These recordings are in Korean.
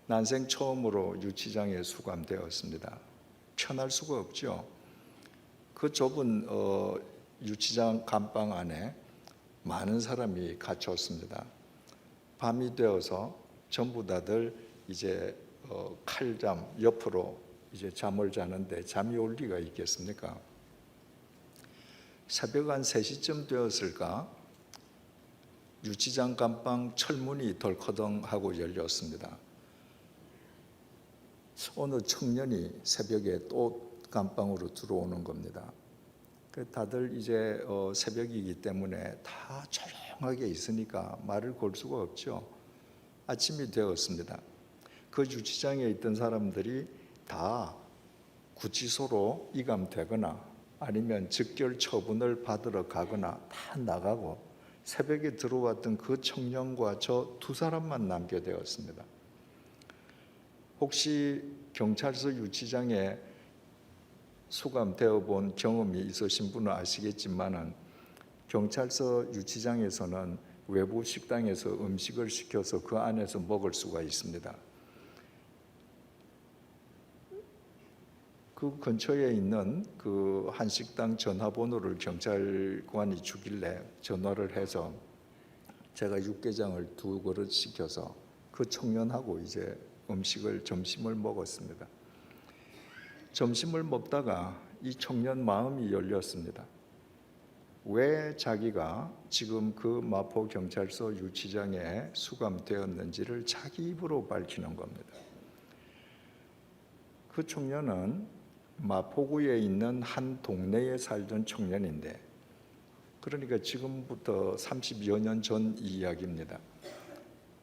난생 처음으로 유치장에 수감되었습니다. 편할 수가 없죠. 그 좁은 유치장 감방 안에 많은 사람이 갇혔습니다. 밤이 되어서 전부 다들 이제 칼잠 옆으로 이제 잠을 자는데 잠이 올 리가 있겠습니까? 새벽 한 3시쯤 되었을까? 유치장 감방 철문이 덜커덩하고 열렸습니다. 어느 청년이 새벽에 또 감방으로 들어오는 겁니다. 다들 이제 새벽이기 때문에 다 조용하게 있으니까 말을 걸 수가 없죠. 아침이 되었습니다. 그 유치장에 있던 사람들이 다 구치소로 이감되거나 아니면 즉결 처분을 받으러 가거나 다 나가고 새벽에 들어왔던 그 청년과 저 2사람만 남게 되었습니다. 혹시 경찰서 유치장에 수감되어 본 경험이 있으신 분은 아시겠지만은 경찰서 유치장에서는 외부 식당에서 음식을 시켜서 그 안에서 먹을 수가 있습니다. 그 근처에 있는 그 한식당 전화번호를 경찰관이 주길래 전화를 해서 제가 육개장을 2그릇 시켜서 그 청년하고 이제 점심을 먹었습니다. 점심을 먹다가 이 청년 마음이 열렸습니다. 왜 자기가 지금 그 마포경찰서 유치장에 수감되었는지를 자기 입으로 밝히는 겁니다. 그 청년은 마포구에 있는 한 동네에 살던 청년인데, 그러니까 지금부터 30여 년 전 이야기입니다.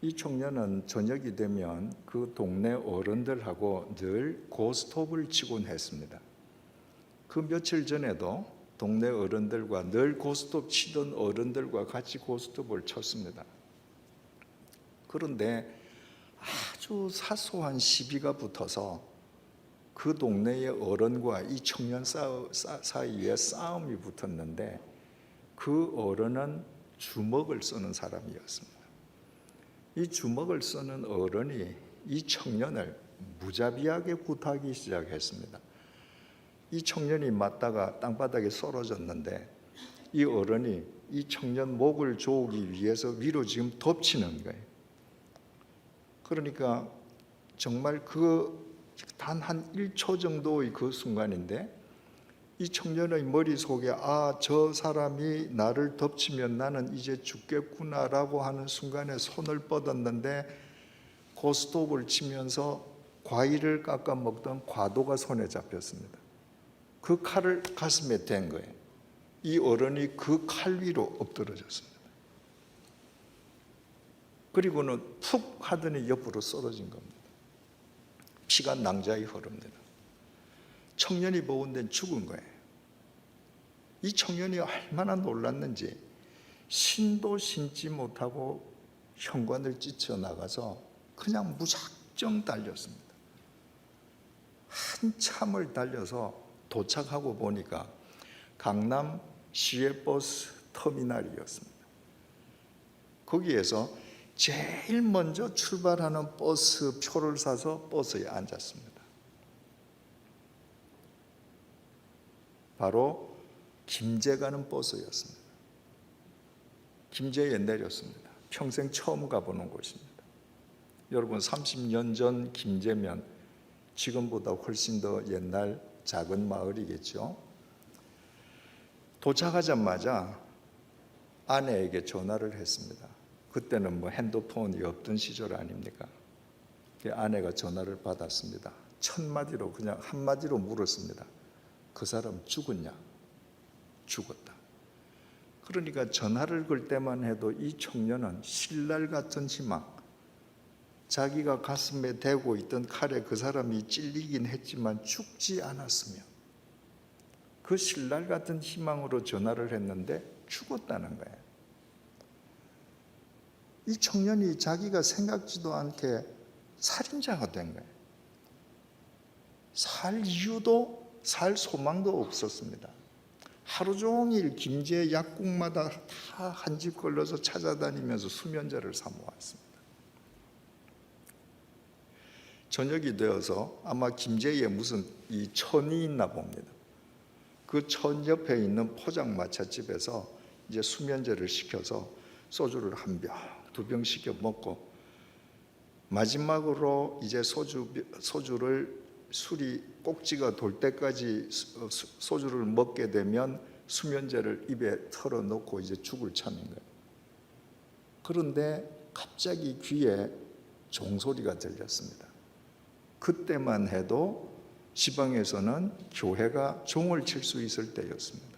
이 청년은 저녁이 되면 그 동네 어른들하고 늘 고스톱을 치곤 했습니다. 그 며칠 전에도 동네 어른들과 늘 고스톱 치던 어른들과 같이 고스톱을 쳤습니다. 그런데 아주 사소한 시비가 붙어서 그 동네의 어른과 이 청년 사이에 싸움이 붙었는데 그 어른은 주먹을 쓰는 사람이었습니다. 이 주먹을 쓰는 어른이 이 청년을 무자비하게 굿하기 시작했습니다. 이 청년이 맞다가 땅바닥에 쓰러졌는데 이 어른이 이 청년 목을 조우기 위해서 위로 지금 덮치는 거예요. 그러니까 정말 단 한 1초 정도의 그 순간인데 이 청년의 머릿속에 저 사람이 나를 덮치면 나는 이제 죽겠구나라고 하는 순간에 손을 뻗었는데 고스톱을 치면서 과일을 깎아 먹던 과도가 손에 잡혔습니다. 그 칼을 가슴에 댄 거예요. 이 어른이 그 칼 위로 엎드러졌습니다. 그리고는 푹 하더니 옆으로 쓰러진 겁니다. 피가 낭자히 흐릅니다. 청년이 보는 데는 죽은 거예요. 이 청년이 얼마나 놀랐는지 신도 신지 못하고 현관을 찢어나가서 그냥 무작정 달렸습니다. 한참을 달려서 도착하고 보니까 강남 시외버스 터미널이었습니다. 거기에서 제일 먼저 출발하는 버스 표를 사서 버스에 앉았습니다. 바로 김제 가는 버스였습니다. 김제에 내렸습니다. 평생 처음 가보는 곳입니다. 여러분 30년 전 김제면 지금보다 훨씬 더 옛날 작은 마을이겠죠. 도착하자마자 아내에게 전화를 했습니다. 그때는 핸드폰이 없던 시절 아닙니까? 아내가 전화를 받았습니다. 첫마디로 그냥 한마디로 물었습니다. 그 사람 죽었냐? 죽었다. 그러니까 전화를 걸 때만 해도 이 청년은 신랄 같은 희망, 자기가 가슴에 대고 있던 칼에 그 사람이 찔리긴 했지만 죽지 않았으며 그 신랄 같은 희망으로 전화를 했는데 죽었다는 거예요. 이 청년이 자기가 생각지도 않게 살인자가 된 거예요. 살 이유도 살 소망도 없었습니다. 하루 종일 김제 약국마다 다 한 집 걸러서 찾아다니면서 수면제를 사 모았습니다. 저녁이 되어서 아마 김제에 무슨 이 천이 있나 봅니다. 그 천 옆에 있는 포장마차집에서 이제 수면제를 시켜서 소주를 한 병, 두 병 시켜 먹고 마지막으로 이제 소주를 술이 꼭지가 돌 때까지 소주를 먹게 되면 수면제를 입에 털어놓고 이제 죽을 참인 거예요. 그런데 갑자기 귀에 종소리가 들렸습니다. 그때만 해도 지방에서는 교회가 종을 칠 수 있을 때였습니다.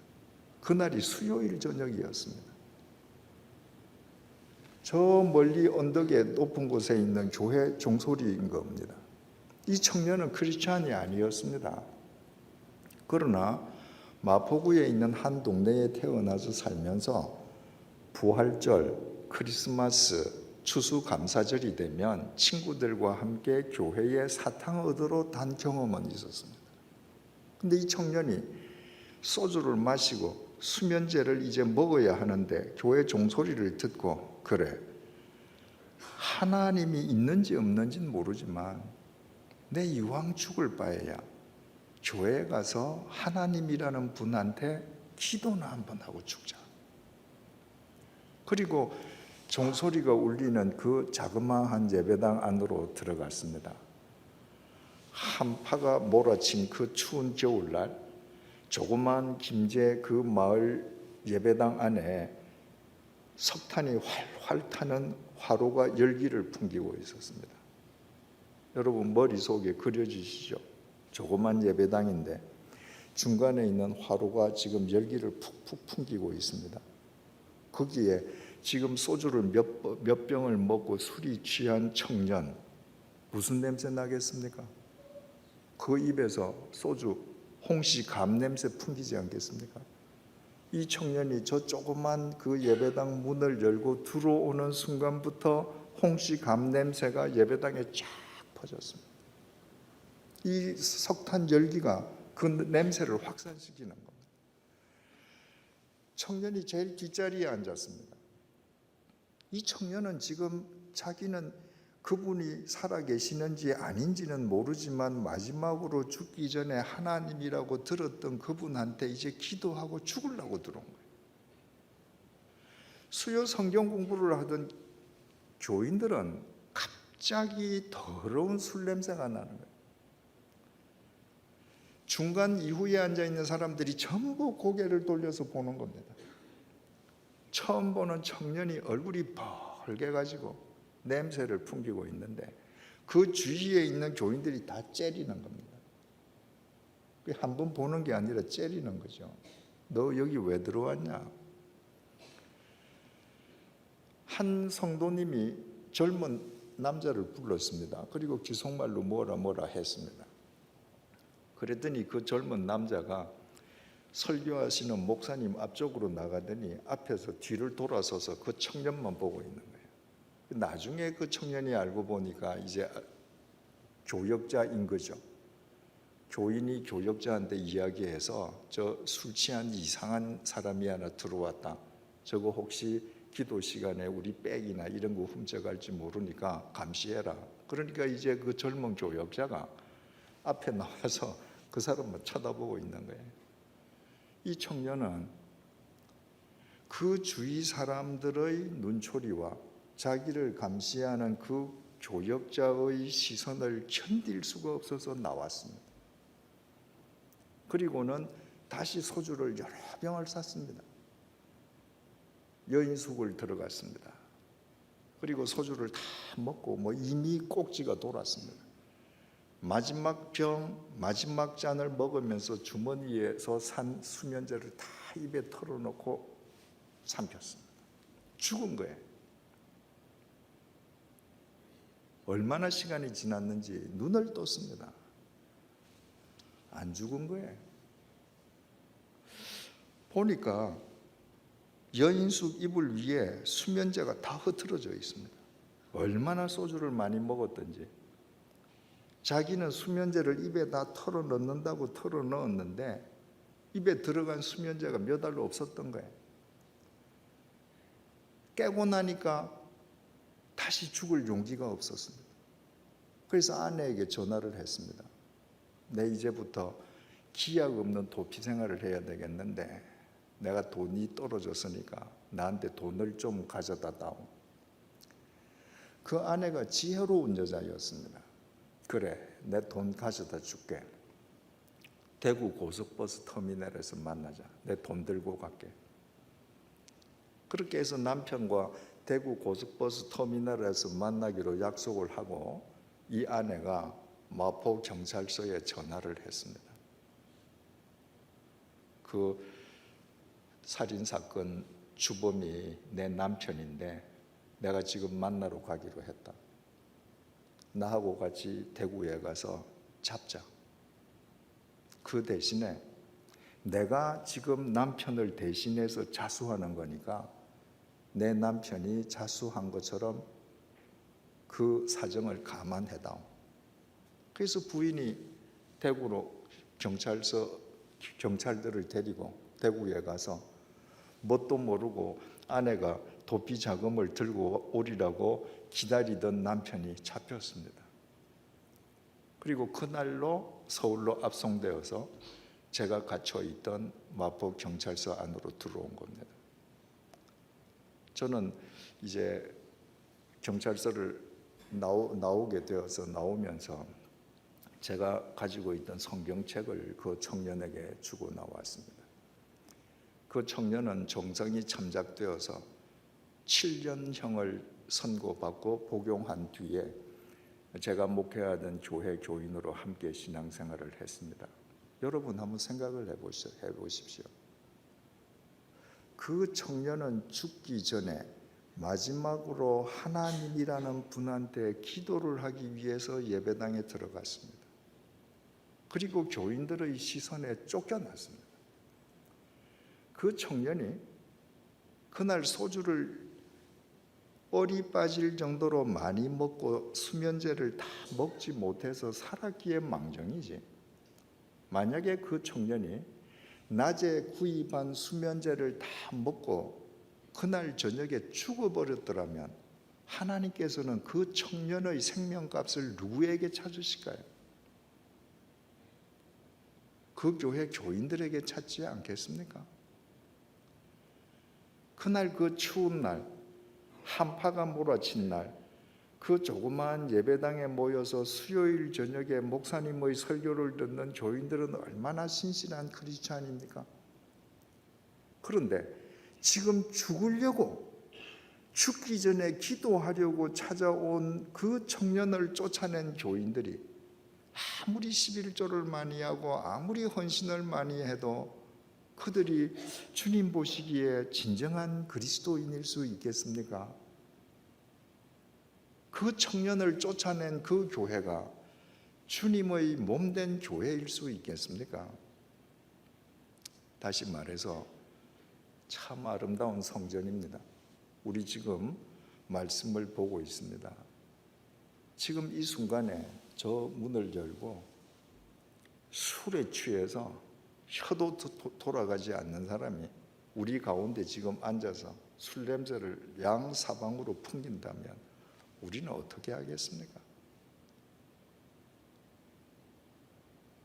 그날이 수요일 저녁이었습니다. 저 멀리 언덕에 높은 곳에 있는 교회 종소리인 겁니다. 이 청년은 크리스찬이 아니었습니다. 그러나 마포구에 있는 한 동네에 태어나서 살면서 부활절, 크리스마스, 추수감사절이 되면 친구들과 함께 교회에 사탕 얻으러 단 경험은 있었습니다. 근데 이 청년이 소주를 마시고 수면제를 이제 먹어야 하는데 교회 종소리를 듣고, 그래, 하나님이 있는지 없는지는 모르지만 내 이왕 죽을 바에야 교회에 가서 하나님이라는 분한테 기도나 한번 하고 죽자. 그리고 종소리가 울리는 그 자그마한 예배당 안으로 들어갔습니다. 한파가 몰아친 그 추운 겨울날, 조그만 김제 그 마을 예배당 안에 석탄이 활활 타는 화로가 열기를 풍기고 있었습니다. 여러분 머릿속에 그려지시죠? 조그만 예배당인데 중간에 있는 화로가 지금 열기를 푹푹 풍기고 있습니다. 거기에 지금 소주를 몇 병을 먹고 술이 취한 청년, 무슨 냄새 나겠습니까? 그 입에서 소주, 홍시감 냄새 풍기지 않겠습니까? 이 청년이 저 조그만 그 예배당 문을 열고 들어오는 순간부터 홍시감 냄새가 예배당에 쫙 퍼졌습니다. 이 석탄 열기가 그 냄새를 확산시키는 겁니다. 청년이 제일 뒷자리에 앉았습니다. 이 청년은 지금 자기는 그분이 살아계시는지 아닌지는 모르지만 마지막으로 죽기 전에 하나님이라고 들었던 그분한테 이제 기도하고 죽으려고 들어온 거예요. 수요 성경 공부를 하던 교인들은 갑자기 더러운 술 냄새가 나는 거예요. 중간 이후에 앉아있는 사람들이 전부 고개를 돌려서 보는 겁니다. 처음 보는 청년이 얼굴이 벌개가지고 냄새를 풍기고 있는데 그 주위에 있는 교인들이 다 째리는 겁니다. 한 번 보는 게 아니라 째리는 거죠. 너 여기 왜 들어왔냐? 한 성도님이 젊은 남자를 불렀습니다. 그리고 기속말로 뭐라 했습니다. 그랬더니 그 젊은 남자가 설교하시는 목사님 앞쪽으로 나가더니 앞에서 뒤를 돌아서서 그 청년만 보고 있는 거예요. 나중에 그 청년이 알고 보니까 이제 교역자인 거죠. 교인이 교역자한테 이야기해서 저 술 취한 이상한 사람이 하나 들어왔다. 저거 혹시 기도 시간에 우리 백이나 이런 거 훔쳐갈지 모르니까 감시해라. 그러니까 이제 그 젊은 교역자가 앞에 나와서 그 사람만 쳐다보고 있는 거예요. 이 청년은 그 주위 사람들의 눈초리와 자기를 감시하는 그 교역자의 시선을 견딜 수가 없어서 나왔습니다. 그리고는 다시 소주를 여러 병을 샀습니다. 여인숙을 들어갔습니다. 그리고 소주를 다 먹고 이미 꼭지가 돌았습니다. 마지막 병, 마지막 잔을 먹으면서 주머니에서 산 수면제를 다 입에 털어놓고 삼켰습니다. 죽은 거예요. 얼마나 시간이 지났는지 눈을 떴습니다. 안 죽은 거예요. 보니까 여인숙 이불 위에 수면제가 다 흐트러져 있습니다. 얼마나 소주를 많이 먹었던지. 자기는 수면제를 입에 다 털어넣는다고 털어넣었는데 입에 들어간 수면제가 몇 알로 없었던 거예요. 깨고 나니까 다시 죽을 용기가 없었습니다. 그래서 아내에게 전화를 했습니다. 내 이제부터 기약 없는 도피 생활을 해야 되겠는데 내가 돈이 떨어졌으니까 나한테 돈을 좀 가져다 다오. 그 아내가 지혜로운 여자였습니다. 그래, 내 돈 가져다 줄게. 대구 고속버스 터미널에서 만나자. 내 돈 들고 갈게. 그렇게 해서 남편과 대구 고속버스 터미널에서 만나기로 약속을 하고 이 아내가 마포경찰서에 전화를 했습니다. 그 살인사건 주범이 내 남편인데 내가 지금 만나러 가기로 했다. 나하고 같이 대구에 가서 잡자. 그 대신에 내가 지금 남편을 대신해서 자수하는 거니까 내 남편이 자수한 것처럼 그 사정을 감안해다오. 그래서 부인이 대구로 경찰들을 데리고 대구에 가서 뭣도 모르고 아내가 도피 자금을 들고 오리라고 기다리던 남편이 잡혔습니다. 그리고 그날로 서울로 압송되어서 제가 갇혀 있던 마포 경찰서 안으로 들어온 겁니다. 저는 이제 경찰서를 나오게 되어서 나오면서 제가 가지고 있던 성경책을 그 청년에게 주고 나왔습니다. 그 청년은 정성이 참작되어서 7년형을 선고받고 복용한 뒤에 제가 목회하던 교회 교인으로 함께 신앙생활을 했습니다. 여러분 한번 생각을 해보십시오. 그 청년은 죽기 전에 마지막으로 하나님이라는 분한테 기도를 하기 위해서 예배당에 들어갔습니다. 그리고 교인들의 시선에 쫓겨났습니다. 그 청년이 그날 소주를 뻘이 빠질 정도로 많이 먹고 수면제를 다 먹지 못해서 살았기에 망정이지, 만약에 그 청년이 낮에 구입한 수면제를 다 먹고 그날 저녁에 죽어버렸더라면 하나님께서는 그 청년의 생명값을 누구에게 찾으실까요? 그 교회 교인들에게 찾지 않겠습니까? 그날 그 추운 날, 한파가 몰아친 날, 그 조그마한 예배당에 모여서 수요일 저녁에 목사님의 설교를 듣는 교인들은 얼마나 신실한 크리스찬입니까? 그런데 지금 죽기 전에 기도하려고 찾아온 그 청년을 쫓아낸 교인들이 아무리 11조를 많이 하고 아무리 헌신을 많이 해도 그들이 주님 보시기에 진정한 그리스도인일 수 있겠습니까? 그 청년을 쫓아낸 그 교회가 주님의 몸된 교회일 수 있겠습니까? 다시 말해서 참 아름다운 성전입니다. 우리 지금 말씀을 보고 있습니다. 지금 이 순간에 저 문을 열고 술에 취해서 혀도 돌아가지 않는 사람이 우리 가운데 지금 앉아서 술 냄새를 양사방으로 풍긴다면 우리는 어떻게 하겠습니까?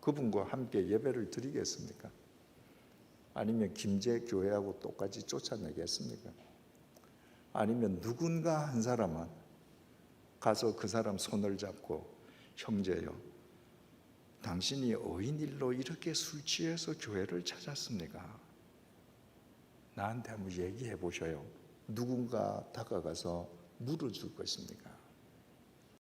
그분과 함께 예배를 드리겠습니까? 아니면 김제교회하고 똑같이 쫓아내겠습니까? 아니면 누군가 한 사람은 가서 그 사람 손을 잡고 형제요, 당신이 어인일로 이렇게 술 취해서 교회를 찾았습니까? 나한테 한번 얘기해 보셔요. 누군가 다가가서 물어줄 것입니까?